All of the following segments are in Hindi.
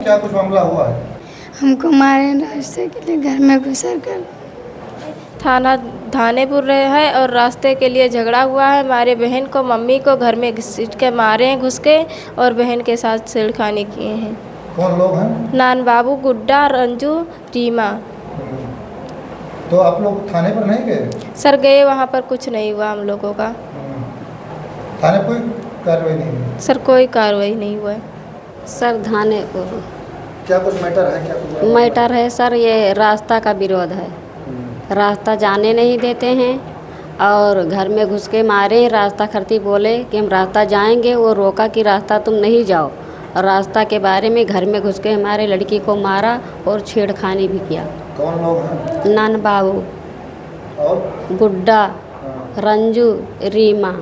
क्या कुछ मामला हुआ है? हमको मारे रास्ते के लिए घर में घुसर कर। थाना थानेपुर रहे है और रास्ते के लिए झगड़ा हुआ है। हमारे बहन को मम्मी को घर में घसीट के मारे हैं घुस के, और बहन के साथ छेड़खानी किए हैं। कौन लोग हैं? नान बाबू, गुड्डा, रंजू, रीमा। तो आप लोग थाने पर नहीं गए? सर गए, वहाँ पर कुछ नहीं हुआ हम लोगों का। थाने कोई कार्रवाई नहीं हुई? सर कोई कार्रवाई नहीं हुआ है। सर थाने को क्या कुछ मैटर है? क्या कुछ मैटर है सर, ये रास्ता का विरोध है। रास्ता जाने नहीं देते हैं और घर में घुस के मारे। रास्ता खरती बोले कि हम रास्ता जाएंगे, वो रोका कि रास्ता तुम नहीं जाओ। और रास्ता के बारे में घर में घुस के हमारे लड़की को मारा और छेड़खानी भी किया। कौन लोग हैं? नान बाबू और गुड्डा, रंजू, रीमा।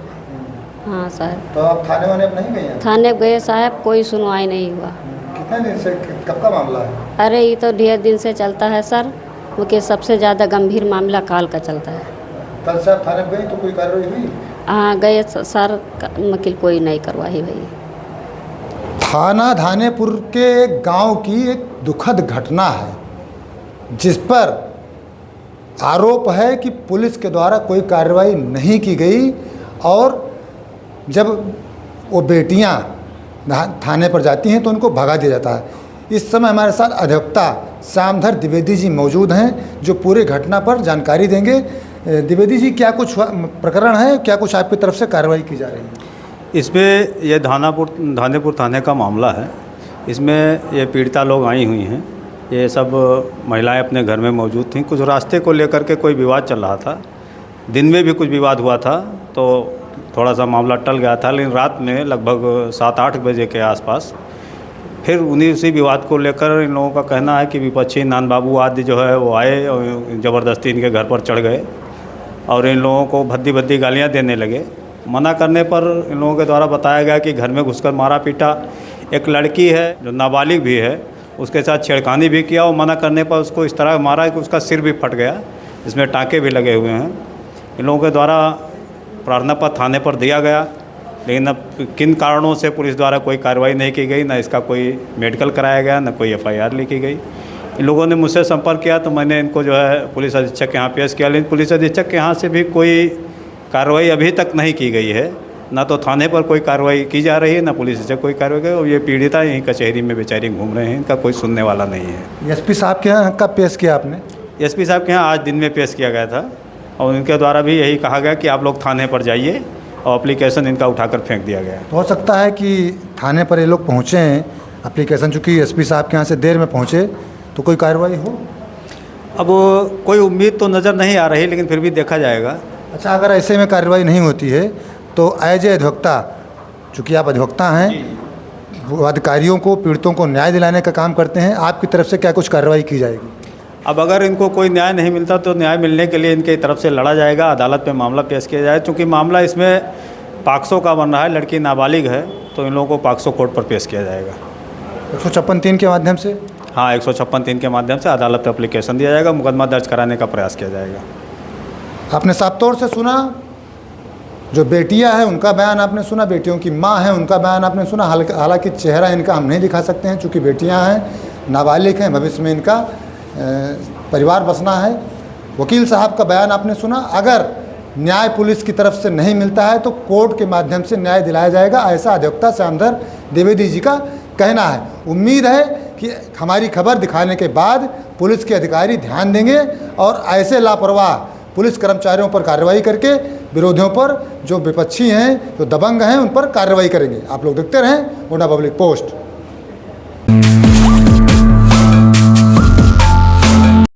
हाँ सर। तो आप थाने वाने अब नहीं गए हैं? थाने गए साहब, कोई सुनवाई नहीं हुआ। कितने दिन से, कब का मामला है? अरे ये तो ढेर दिन से चलता है सर, क्योंकि सबसे ज़्यादा गंभीर मामला काल का चलता है। कल से आप थाने गए तो कोई कार्रवाई हुई? हाँ गए सर, वकील कोई नहीं करवाई भाई। थाना धानेपुर के गांव की एक दुखद घटना है, जिस पर आरोप है कि पुलिस के द्वारा कोई कार्रवाई नहीं की गई। और जब वो बेटियां थाने पर जाती हैं तो उनको भगा दिया जाता है। इस समय हमारे साथ अधिवक्ता श्यामधर द्विवेदी जी मौजूद हैं, जो पूरे घटना पर जानकारी देंगे। द्विवेदी जी, क्या कुछ प्रकरण है, क्या कुछ आपकी तरफ से कार्रवाई की जा रही है? इसमें ये धानेपुर थाने का मामला है। इसमें ये पीड़िता लोग आई हुई हैं। ये सब महिलाएं अपने घर में मौजूद थीं। कुछ रास्ते को लेकर के कोई विवाद चल रहा था। दिन में भी कुछ विवाद हुआ था तो थोड़ा सा मामला टल गया था, लेकिन रात में लगभग 7-8 बजे के आसपास फिर उसी विवाद को लेकर इन लोगों का कहना है कि विपक्षी नान बाबू आदि जो है वो आए और ज़बरदस्ती इनके घर पर चढ़ गए और इन लोगों को भद्दी भद्दी गालियाँ देने लगे। मना करने पर इन लोगों के द्वारा बताया गया कि घर में घुसकर मारा पीटा। एक लड़की है जो नाबालिग भी है, उसके साथ छेड़खानी भी किया और मना करने पर उसको इस तरह मारा कि उसका सिर भी फट गया, इसमें टाँके भी लगे हुए हैं। इन लोगों के द्वारा प्रार्थना पत्र थाने पर दिया गया, लेकिन अब किन कारणों से पुलिस द्वारा कोई कार्रवाई नहीं की गई, ना इसका कोई मेडिकल कराया गया, ना कोई FIR लिखी गई। इन लोगों ने मुझसे संपर्क किया तो मैंने इनको जो है पुलिस अधीक्षक के यहाँ पेश किया, लेकिन पुलिस अधीक्षक के यहाँ से भी कोई कार्रवाई अभी तक नहीं की गई है। ना तो थाने पर कोई कार्रवाई की जा रही है, ना पुलिस से कोई कार्रवाई की। और ये पीड़िता यहीं कचहरी में बेचारी घूम रहे हैं, इनका कोई सुनने वाला नहीं है। SP साहब के यहाँ कब पेश किया आपने? SP साहब के यहाँ आज दिन में पेश किया गया था और उनके द्वारा भी यही कहा गया कि आप लोग थाने पर जाइए, और एप्लीकेशन इनका उठाकर फेंक दिया गया। तो हो सकता है कि थाने पर ये लोग पहुँचे हैं, एप्लीकेशन चूँकि SP साहब के यहाँ से देर में पहुँचे, तो कोई कार्रवाई हो? अब कोई उम्मीद तो नज़र नहीं आ रही, लेकिन फिर भी देखा जाएगा। अच्छा, अगर ऐसे में कार्रवाई नहीं होती है तो एज ए अधिवक्ता, चूँकि आप अधिवक्ता हैं, वो अधिकारियों को, पीड़ितों को न्याय दिलाने का काम करते हैं, आपकी तरफ से क्या कुछ कार्रवाई की जाएगी? अब अगर इनको कोई न्याय नहीं मिलता तो न्याय मिलने के लिए इनके तरफ से लड़ा जाएगा, अदालत में मामला पेश किया जाए। चूँकि मामला इसमें पॉक्सो का बन रहा है, लड़की नाबालिग है, तो इन लोगों को पॉक्सो कोर्ट पर पेश किया जाएगा। 156(3) के माध्यम से? हाँ, 156(3) के माध्यम से अदालत में एप्लीकेशन दिया जाएगा, मुकदमा दर्ज कराने का प्रयास किया जाएगा। आपने साफ तौर से सुना, जो बेटियां हैं उनका बयान आपने सुना, बेटियों की माँ है उनका बयान आपने सुना। हालांकि चेहरा इनका हम नहीं दिखा सकते हैं, चूँकि बेटियां हैं, नाबालिग हैं, भविष्य में इनका परिवार बसना है। वकील साहब का बयान आपने सुना। अगर न्याय पुलिस की तरफ से नहीं मिलता है तो कोर्ट के माध्यम से न्याय दिलाया जाएगा, ऐसा अधिवक्ता श्यामधर द्विवेदी जी का कहना है। उम्मीद है कि हमारी खबर दिखाने के बाद पुलिस के अधिकारी ध्यान देंगे और ऐसे लापरवाह पुलिस कर्मचारियों पर कार्रवाई करके विरोधियों पर, जो विपक्षी हैं, जो दबंग हैं, उन पर कार्रवाई करेंगे। आप लोग देखते रहें गोंडा पब्लिक पोस्ट।